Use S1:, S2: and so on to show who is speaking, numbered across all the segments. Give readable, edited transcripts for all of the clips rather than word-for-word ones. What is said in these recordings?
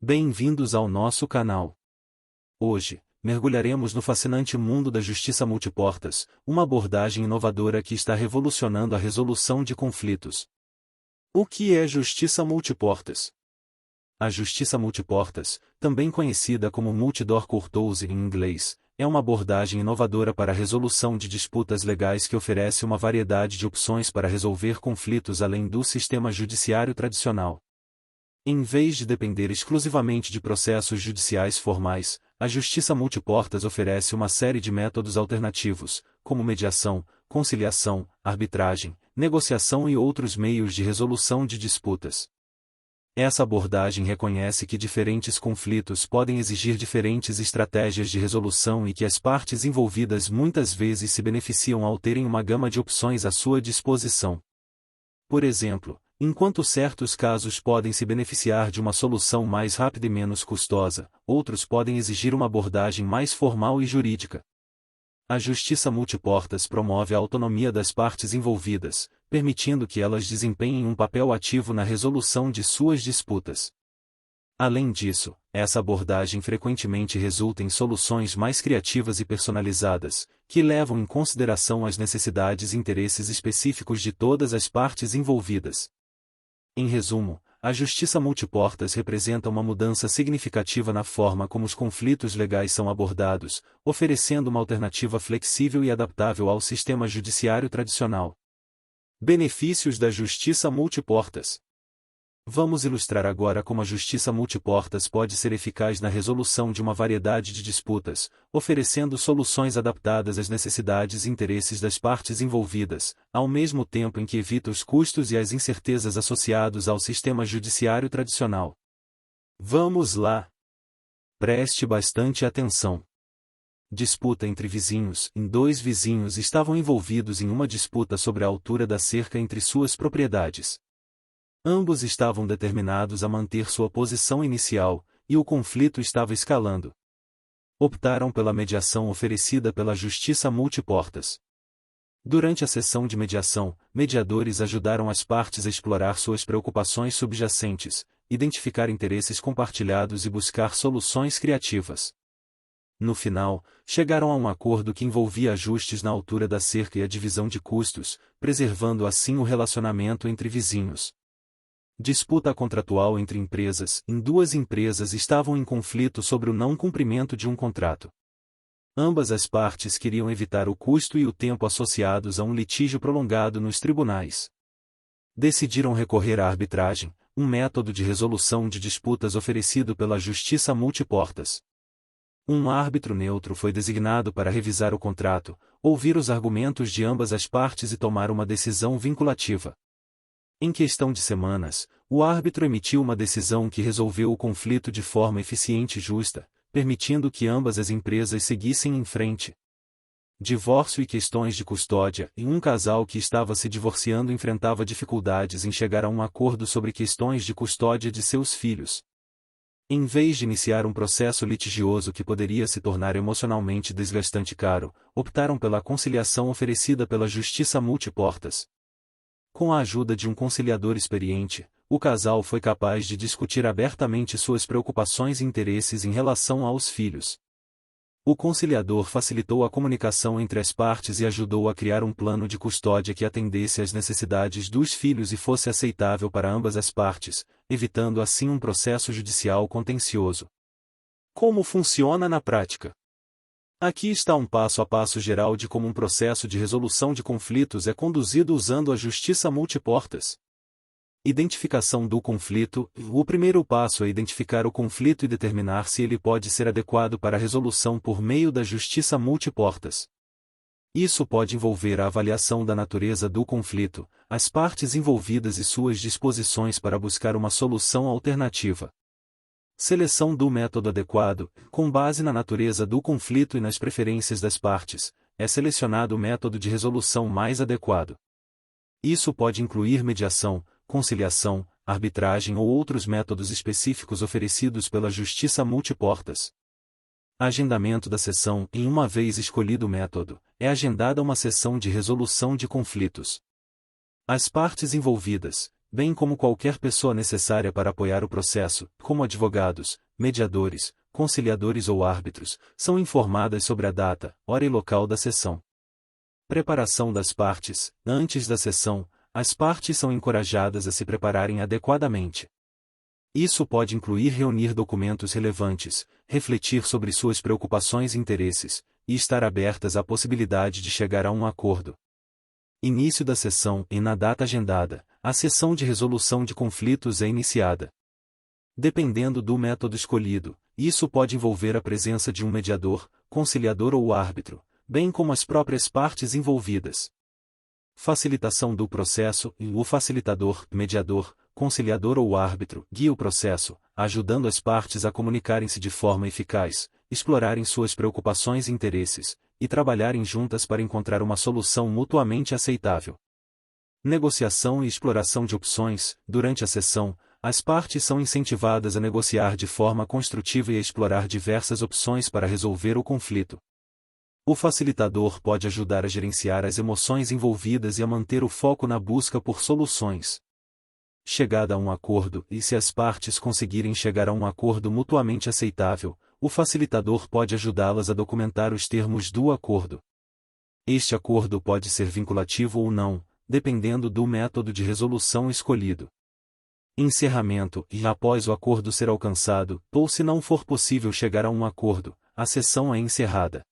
S1: Bem-vindos ao nosso canal. Hoje, mergulharemos no fascinante mundo da justiça multiportas, uma abordagem inovadora que está revolucionando a resolução de conflitos. O que é justiça multiportas? A justiça multiportas, também conhecida como multi-door courthouse em inglês, é uma abordagem inovadora para a resolução de disputas legais que oferece uma variedade de opções para resolver conflitos além do sistema judiciário tradicional. Em vez de depender exclusivamente de processos judiciais formais, a justiça multiportas oferece uma série de métodos alternativos, como mediação, conciliação, arbitragem, negociação e outros meios de resolução de disputas. Essa abordagem reconhece que diferentes conflitos podem exigir diferentes estratégias de resolução e que as partes envolvidas muitas vezes se beneficiam ao terem uma gama de opções à sua disposição. Por exemplo, enquanto certos casos podem se beneficiar de uma solução mais rápida e menos custosa, outros podem exigir uma abordagem mais formal e jurídica. A justiça multiportas promove a autonomia das partes envolvidas, permitindo que elas desempenhem um papel ativo na resolução de suas disputas. Além disso, essa abordagem frequentemente resulta em soluções mais criativas e personalizadas, que levam em consideração as necessidades e interesses específicos de todas as partes envolvidas. Em resumo, a justiça multiportas representa uma mudança significativa na forma como os conflitos legais são abordados, oferecendo uma alternativa flexível e adaptável ao sistema judiciário tradicional. Benefícios da justiça multiportas. Vamos ilustrar agora como a justiça multiportas pode ser eficaz na resolução de uma variedade de disputas, oferecendo soluções adaptadas às necessidades e interesses das partes envolvidas, ao mesmo tempo em que evita os custos e as incertezas associados ao sistema judiciário tradicional. Vamos lá! Preste bastante atenção. Disputa entre vizinhos. Dois vizinhos estavam envolvidos em uma disputa sobre a altura da cerca entre suas propriedades. Ambos estavam determinados a manter sua posição inicial, e o conflito estava escalando. Optaram pela mediação oferecida pela justiça multiportas. Durante a sessão de mediação, mediadores ajudaram as partes a explorar suas preocupações subjacentes, identificar interesses compartilhados e buscar soluções criativas. No final, chegaram a um acordo que envolvia ajustes na altura da cerca e a divisão de custos, preservando assim o relacionamento entre vizinhos. Disputa contratual entre empresas. Duas empresas estavam em conflito sobre o não cumprimento de um contrato. Ambas as partes queriam evitar o custo e o tempo associados a um litígio prolongado nos tribunais. Decidiram recorrer à arbitragem, um método de resolução de disputas oferecido pela justiça multiportas. Um árbitro neutro foi designado para revisar o contrato, ouvir os argumentos de ambas as partes e tomar uma decisão vinculativa. Em questão de semanas, o árbitro emitiu uma decisão que resolveu o conflito de forma eficiente e justa, permitindo que ambas as empresas seguissem em frente. Divórcio e questões de custódia. Um casal que estava se divorciando enfrentava dificuldades em chegar a um acordo sobre questões de custódia de seus filhos. Em vez de iniciar um processo litigioso que poderia se tornar emocionalmente desgastante e caro, optaram pela conciliação oferecida pela justiça multiportas. Com a ajuda de um conciliador experiente, o casal foi capaz de discutir abertamente suas preocupações e interesses em relação aos filhos. O conciliador facilitou a comunicação entre as partes e ajudou a criar um plano de custódia que atendesse às necessidades dos filhos e fosse aceitável para ambas as partes, evitando assim um processo judicial contencioso. Como funciona na prática? Aqui está um passo a passo geral de como um processo de resolução de conflitos é conduzido usando a justiça multiportas. Identificação do conflito. O primeiro passo é identificar o conflito e determinar se ele pode ser adequado para a resolução por meio da justiça multiportas. Isso pode envolver a avaliação da natureza do conflito, as partes envolvidas e suas disposições para buscar uma solução alternativa. Seleção do método adequado. Com base na natureza do conflito e nas preferências das partes, é selecionado o método de resolução mais adequado. Isso pode incluir mediação, conciliação, arbitragem ou outros métodos específicos oferecidos pela justiça multiportas. Agendamento da sessão. Uma vez escolhido o método, é agendada uma sessão de resolução de conflitos. As partes envolvidas, bem como qualquer pessoa necessária para apoiar o processo, como advogados, mediadores, conciliadores ou árbitros, são informadas sobre a data, hora e local da sessão. Preparação das partes. Antes da sessão, as partes são encorajadas a se prepararem adequadamente. Isso pode incluir reunir documentos relevantes, refletir sobre suas preocupações e interesses, e estar abertas à possibilidade de chegar a um acordo. Início da sessão. E na data agendada, a sessão de resolução de conflitos é iniciada. Dependendo do método escolhido, isso pode envolver a presença de um mediador, conciliador ou árbitro, bem como as próprias partes envolvidas. Facilitação do processo. O facilitador, mediador, conciliador ou árbitro guia o processo, ajudando as partes a comunicarem-se de forma eficaz, explorarem suas preocupações e interesses, e trabalharem juntas para encontrar uma solução mutuamente aceitável. Negociação e exploração de opções. Durante a sessão, as partes são incentivadas a negociar de forma construtiva e a explorar diversas opções para resolver o conflito. O facilitador pode ajudar a gerenciar as emoções envolvidas e a manter o foco na busca por soluções. Chegada a um acordo. E se as partes conseguirem chegar a um acordo mutuamente aceitável, o facilitador pode ajudá-las a documentar os termos do acordo. Este acordo pode ser vinculativo ou não, dependendo do método de resolução escolhido. Encerramento. E após o acordo ser alcançado, ou se não for possível chegar a um acordo, a sessão é encerrada.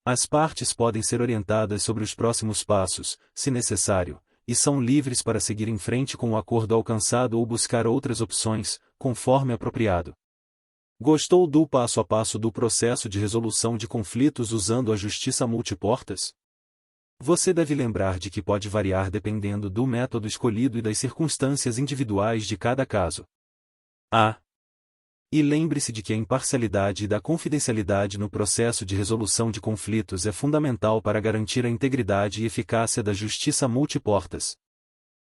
S1: As partes podem ser orientadas sobre os próximos passos, se necessário, e são livres para seguir em frente com o acordo alcançado ou buscar outras opções, conforme apropriado. Gostou do passo a passo do processo de resolução de conflitos usando a justiça multiportas? Você deve lembrar de que pode variar dependendo do método escolhido e das circunstâncias individuais de cada caso. E lembre-se de que a imparcialidade e da confidencialidade no processo de resolução de conflitos é fundamental para garantir a integridade e eficácia da justiça multiportas.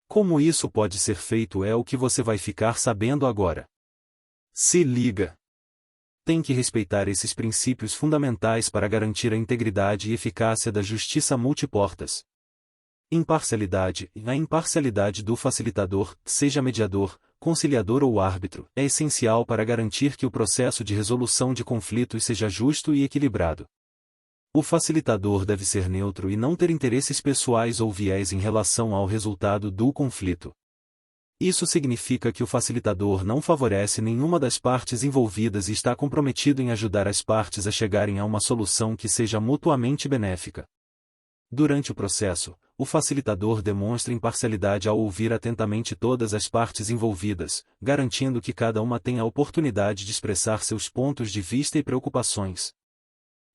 S1: Como isso pode ser feito é o que você vai ficar sabendo agora. Se liga! Tem que respeitar esses princípios fundamentais para garantir a integridade e eficácia da justiça multiportas. Imparcialidade. A imparcialidade do facilitador, seja mediador, conciliador ou árbitro, é essencial para garantir que o processo de resolução de conflitos seja justo e equilibrado. O facilitador deve ser neutro e não ter interesses pessoais ou viés em relação ao resultado do conflito. Isso significa que o facilitador não favorece nenhuma das partes envolvidas e está comprometido em ajudar as partes a chegarem a uma solução que seja mutuamente benéfica. Durante o processo, o facilitador demonstra imparcialidade ao ouvir atentamente todas as partes envolvidas, garantindo que cada uma tenha a oportunidade de expressar seus pontos de vista e preocupações.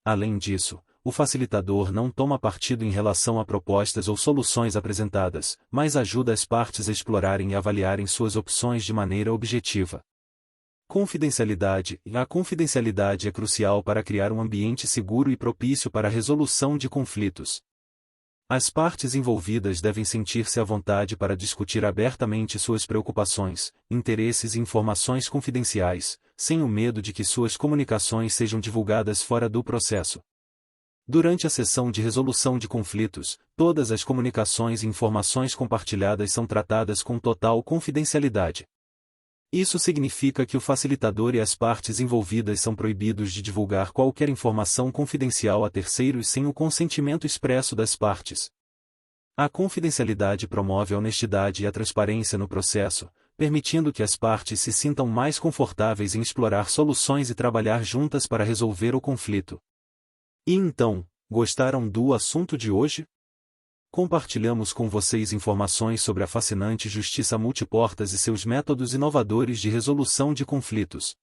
S1: Além disso, o facilitador não toma partido em relação a propostas ou soluções apresentadas, mas ajuda as partes a explorarem e avaliarem suas opções de maneira objetiva. Confidencialidade. A confidencialidade é crucial para criar um ambiente seguro e propício para a resolução de conflitos. As partes envolvidas devem sentir-se à vontade para discutir abertamente suas preocupações, interesses e informações confidenciais, sem o medo de que suas comunicações sejam divulgadas fora do processo. Durante a sessão de resolução de conflitos, todas as comunicações e informações compartilhadas são tratadas com total confidencialidade. Isso significa que o facilitador e as partes envolvidas são proibidos de divulgar qualquer informação confidencial a terceiros sem o consentimento expresso das partes. A confidencialidade promove a honestidade e a transparência no processo, permitindo que as partes se sintam mais confortáveis em explorar soluções e trabalhar juntas para resolver o conflito. E então, gostaram do assunto de hoje? Compartilhamos com vocês informações sobre a fascinante justiça multiportas e seus métodos inovadores de resolução de conflitos.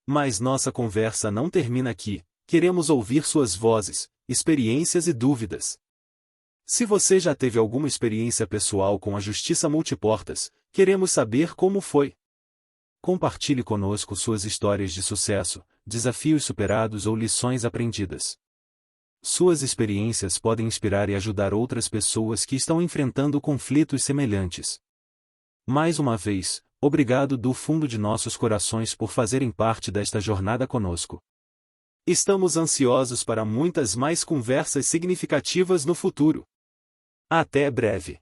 S1: Mas nossa conversa não termina aqui, queremos ouvir suas vozes, experiências e dúvidas. Se você já teve alguma experiência pessoal com a justiça multiportas, queremos saber como foi. Compartilhe conosco suas histórias de sucesso, desafios superados ou lições aprendidas. Suas experiências podem inspirar e ajudar outras pessoas que estão enfrentando conflitos semelhantes. Mais uma vez, obrigado do fundo de nossos corações por fazerem parte desta jornada conosco. Estamos ansiosos para muitas mais conversas significativas no futuro. Até breve!